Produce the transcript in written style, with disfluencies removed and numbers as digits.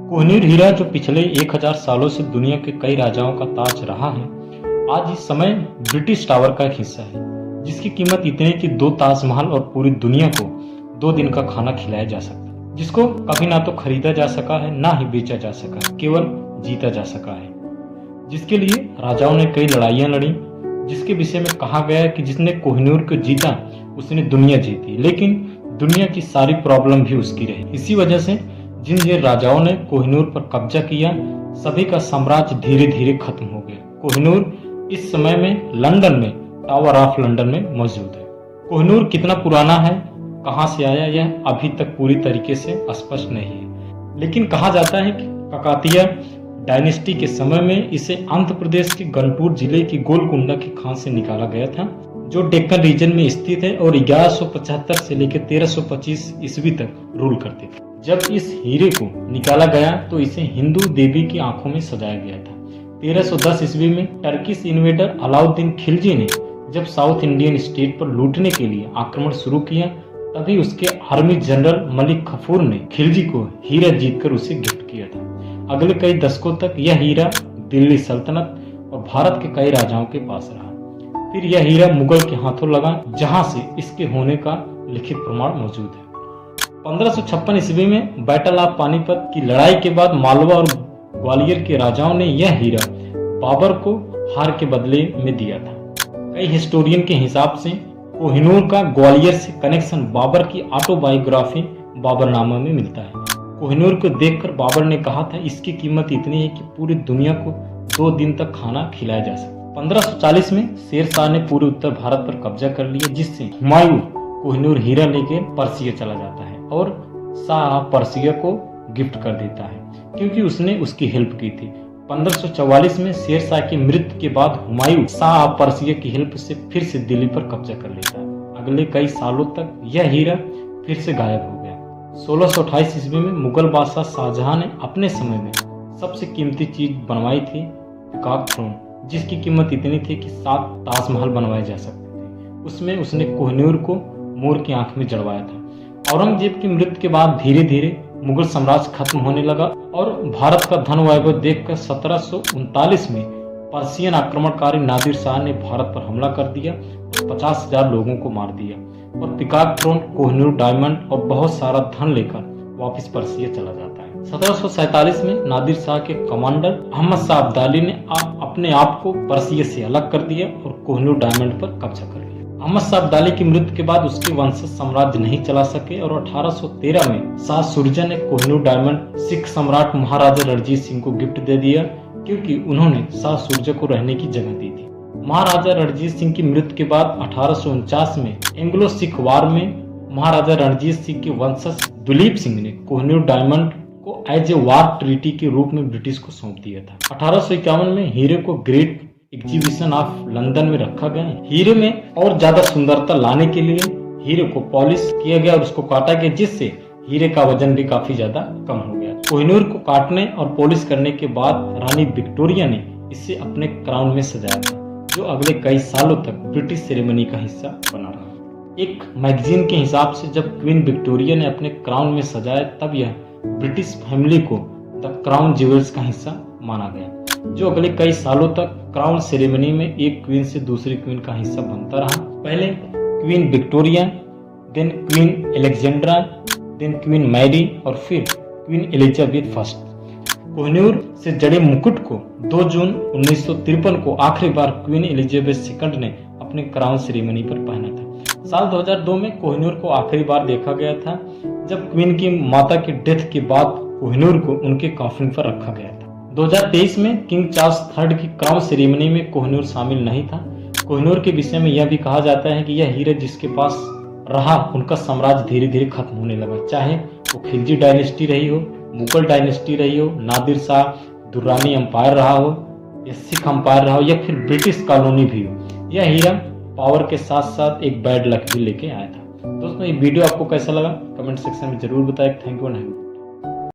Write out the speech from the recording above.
कोहिनूर हीरा जो पिछले 1000 सालों से दुनिया के कई राजाओं का ताज रहा है, आज इस समय ब्रिटिश टावर का एक हिस्सा है, जिसकी कीमत इतनी है कि 2 ताजमहल और पूरी दुनिया को 2 दिन का खाना खिलाया जा सकता है, जिसको कभी ना तो खरीदा जा सका है, ना ही बेचा जा सका है, केवल जीता जा सका है। जिसके लिए राजाओं ने कई लड़ाइयां लड़ी, जिसके विषय में कहा गया है कि जिसने कोहिनूर को जीता उसने दुनिया जीती, लेकिन दुनिया की सारी प्रॉब्लम भी उसकी रही। इसी वजह से जिन जिन राजाओं ने कोहिनूर पर कब्जा किया, सभी का साम्राज्य धीरे धीरे खत्म हो गया। कोहिनूर इस समय में लंदन में टावर ऑफ लंदन में मौजूद है। कोहिनूर कितना पुराना है, कहां से आया, यह अभी तक पूरी तरीके से स्पष्ट नहीं है, लेकिन कहा जाता है कि काकतीय डायनेस्टी के समय में इसे आंध्र प्रदेश के गुंटूर जिले की गोलकुंडा की खान से निकाला गया था, जो डेक्कन रीजन में स्थित है और 1175 से लेकर 1325 ईस्वी तक रूल करते थे। जब इस हीरे को निकाला गया तो इसे हिंदू देवी की आंखों में सजाया गया था। 1310 ईस्वी में टर्किश इन्वेडर अलाउद्दीन खिलजी ने जब साउथ इंडियन स्टेट पर लूटने के लिए आक्रमण शुरू किया, तभी उसके आर्मी जनरल मलिक कफूर ने खिलजी को हीरा जीतकर उसे गिफ्ट किया था। अगले कई दशकों तक यह हीरा दिल्ली सल्तनत और भारत के कई राजाओं के पास रहा। फिर यह हीरा मुगल के हाथों लगा, जहां से इसके होने का लिखित प्रमाण मौजूद है। 1556 ईस्वी में बैटल ऑफ पानीपत की लड़ाई के बाद मालवा और ग्वालियर के राजाओं ने यह हीरा बाबर को हार के बदले में दिया था। कई हिस्टोरियन के हिसाब से कोहिनूर का ग्वालियर से कनेक्शन बाबर की ऑटोबायोग्राफी बाबरनामा में मिलता है। कोहिनूर को देखकर बाबर ने कहा था, इसकी कीमत इतनी है कि पूरी दुनिया को 2 दिन तक खाना खिलाया जा सकता। 1540 में शेर शाह ने पूरे उत्तर भारत पर कब्जा कर लिया, जिससे हुमायूं कोहिनूर हीरा लेके पर्सिया चला जाता है और शाह पर्सिया को गिफ्ट कर देता है, क्योंकि उसने उसकी हेल्प की थी। 1544 में शेर शाह की मृत्यु के बाद हुमायूं शाह पर्सिया की हेल्प से फिर से दिल्ली पर कब्जा कर लेता है। अगले कई सालों तक यह हीरा फिर से गायब हो गया। 1628 ईस्वी में मुगल बादशाह शाहजहां ने अपने समय में सबसे कीमती चीज बनवाई थी, पीकॉक थ्रोन, जिसकी कीमत इतनी थी कि 7 ताजमहल बनवाए जा सकते थे। उसमें उसने कोहिनूर को मोर की आंख में जड़वाया था। औरंगजेब की मृत्यु के बाद धीरे धीरे मुगल साम्राज्य खत्म होने लगा और भारत का धन वैभव देखकर 1739 में पर्शियन आक्रमणकारी नादिर शाह ने भारत पर हमला कर दिया और 50,000 लोगों को मार दिया और पीकॉक थ्रोन, कोहिनूर डायमंड और बहुत सारा धन लेकर वापस पर्शिया चला जाता है। 1747 में नादिर शाह के कमांडर अहमद शाह अब्दाली ने अपने आप को पर्शिया से अलग कर दिया और कोहिनूर डायमंड पर कब्जा कर लिया। अहमद शाह अब्दाली की मृत्यु के बाद उसके वंशज साम्राज्य नहीं चला सके और 1813 में शाह शुजा ने कोहिनूर डायमंड सिख सम्राट महाराजा रणजीत सिंह को गिफ्ट दे दिया, क्योंकि उन्होंने शाह शुजा को रहने की जगह दी थी। महाराजा रणजीत सिंह की मृत्यु के बाद 1849 में एंग्लो सिख वार में महाराजा रणजीत सिंह के वंशज दुलीप सिंह ने कोहिनूर डायमंड को एज ए वार ट्रीटी के रूप में ब्रिटिश को सौंप दिया था। 1851 में हीरे को ग्रेट एग्जीबिशन ऑफ लंदन में रखा गया। हीरे में और ज्यादा सुंदरता लाने के लिए हीरे को पॉलिश किया गया और उसको काटा गया, जिससे हीरे का वजन भी काफी ज्यादा कम हो गया। कोहिनूर को काटने और पॉलिश करने के बाद रानी विक्टोरिया ने इसे अपने क्राउन में सजाया था, जो अगले कई सालों तक ब्रिटिश सेरेमनी का हिस्सा बना रहा। एक मैगजीन के हिसाब से जब क्वीन विक्टोरिया ने अपने क्राउन में सजाया, तब यह ब्रिटिश फैमिली को द क्राउन ज्वेल्स का हिस्सा माना गया, जो अगले कई सालों तक क्राउन सेरेमनी में एक क्वीन से दूसरी क्वीन का हिस्सा बनता रहा। पहले Queen Victoria, then Queen Alexandra, then Queen Mary और फिर क्वीन एलिजाबेथ फर्स्ट। कोहिनूर से जड़े मुकुट को 2 जून 1953 को आखिरी बार क्वीन एलिजाबेथ सेकंड ने अपने क्राउन सेरेमनी पर पहना था। साल 2002 में कोहिनूर को आखिरी बार देखा गया था, जब क्वीन की माता के डेथ के बाद कोहिनूर को उनके कॉफिन पर रखा गया था। 2023 में किंग चार्ल्स III की क्राउन सेरेमनी में कोहिनूर शामिल नहीं था। कोहिनूर के विषय में यह भी कहा जाता है कि यह हीरा जिसके पास रहा, उनका साम्राज्य धीरे धीरे खत्म होने लगा, चाहे वो खिलजी डायनेस्टी रही हो, मुगल डायनेस्टी रही हो, नादिर शाह दुर्रानी एम्पायर रहा हो, या सिख एम्पायर रहा हो, या फिर ब्रिटिश कॉलोनी भी हो। यह हीरा पावर के साथ साथ एक बैड लक भी लेके आया था। दोस्तों, ये वीडियो आपको कैसा लगा कमेंट सेक्शन में जरूर बताएं। Thank you.